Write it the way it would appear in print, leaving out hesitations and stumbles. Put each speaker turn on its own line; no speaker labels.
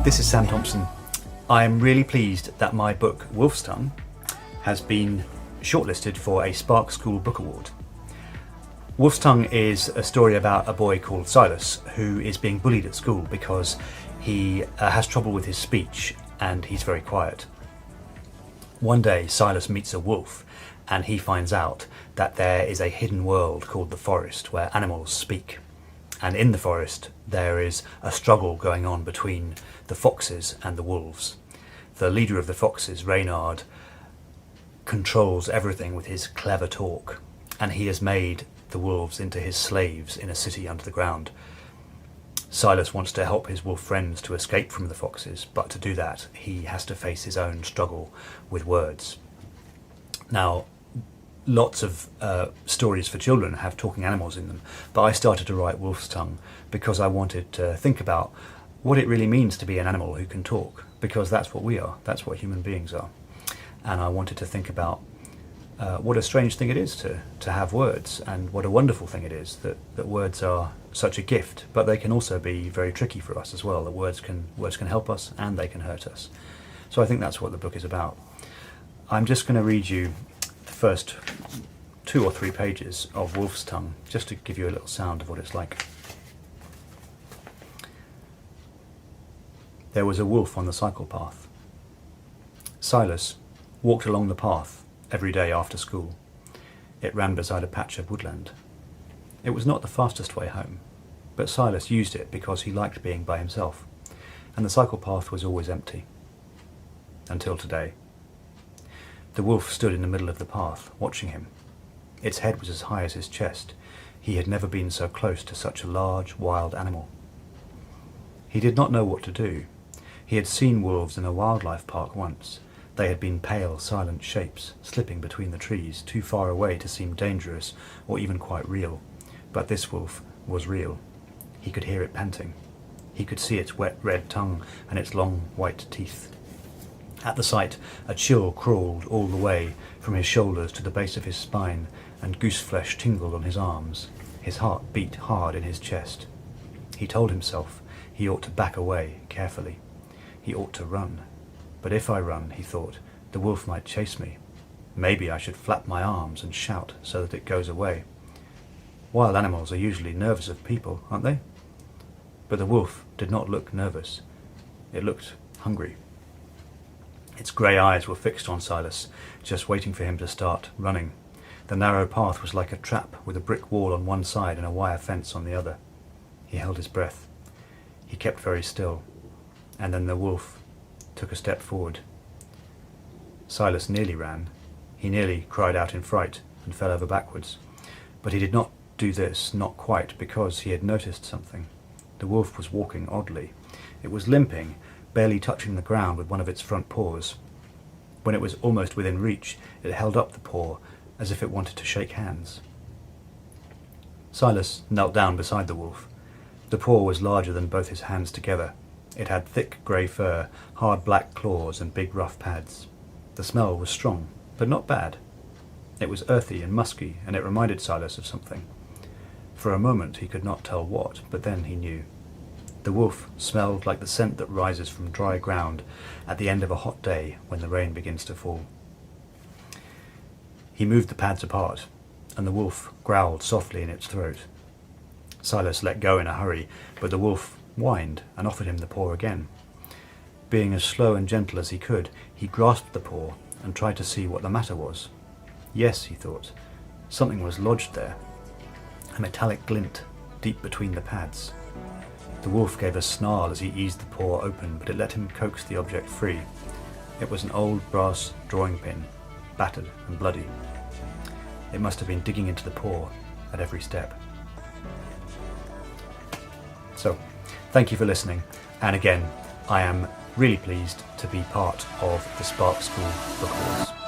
This is Sam Thompson. I am really pleased that my book Wolfstongue has been shortlisted for a Spark School Book Award. Wolfstongue is a story about a boy called Silas who is being bullied at school because he has trouble with his speech and he's very quiet. One day Silas meets a wolf and he finds out that there is a hidden world called the forest where animals speak. And in the forest there is a struggle going on between the foxes and the wolves. The leader of the foxes, Reynard, controls everything with his clever talk, and he has made the wolves into his slaves in a city under the ground. Silas wants to help his wolf friends to escape from the foxes, but to do that he has to face his own struggle with words. Now, lots of stories for children have talking animals in them, but I started to write Wolfstongue because I wanted to think about what it really means to be an animal who can talk, because that's what we are, that's what human beings are. And I wanted to think about what a strange thing it is to have words, and what a wonderful thing it is that words are such a gift, but they can also be very tricky for us as well. That words can help us and they can hurt us. So I think that's what the book is about. I'm just going to read you the first 2 or 3 pages of Wolfstongue, just to give you a little sound of what it's like. There was a wolf on the cycle path. Silas walked along the path every day after school. It ran beside a patch of woodland. It was not the fastest way home, but Silas used it because he liked being by himself, and the cycle path was always empty. Until today. The wolf stood in the middle of the path, watching him. Its head was as high as his chest. He had never been so close to such a large, wild animal. He did not know what to do. He had seen wolves in a wildlife park once. They had been pale, silent shapes, slipping between the trees, too far away to seem dangerous or even quite real. But this wolf was real. He could hear it panting. He could see its wet red tongue and its long white teeth. At the sight, a chill crawled all the way from his shoulders to the base of his spine, and goose flesh tingled on his arms. His heart beat hard in his chest. He told himself he ought to back away carefully. He ought to run. But if I run, he thought, the wolf might chase me. Maybe I should flap my arms and shout so that it goes away. Wild animals are usually nervous of people, aren't they? But the wolf did not look nervous. It looked hungry. Its grey eyes were fixed on Silas, just waiting for him to start running. The narrow path was like a trap, with a brick wall on one side and a wire fence on the other. He held his breath. He kept very still, and then the wolf took a step forward. Silas nearly ran. He nearly cried out in fright and fell over backwards. But he did not do this, not quite, because he had noticed something. The wolf was walking oddly. It was limping, barely touching the ground with one of its front paws. When it was almost within reach, it held up the paw as if it wanted to shake hands. Silas knelt down beside the wolf. The paw was larger than both his hands together. It had thick grey fur, hard black claws and big rough pads. The smell was strong, but not bad. It was earthy and musky, and it reminded Silas of something. For a moment he could not tell what, but then he knew. The wolf smelled like the scent that rises from dry ground at the end of a hot day when the rain begins to fall. He moved the pads apart, and the wolf growled softly in its throat. Silas let go in a hurry, but the wolf whined and offered him the paw again. Being as slow and gentle as he could, he grasped the paw and tried to see what the matter was. Yes, he thought, something was lodged there, a metallic glint deep between the pads. The wolf gave a snarl as he eased the paw open, but it let him coax the object free. It was an old brass drawing pin, battered and bloody. It must have been digging into the paw at every step. So, thank you for listening, and again, I am really pleased to be part of the Spark School Book Awards.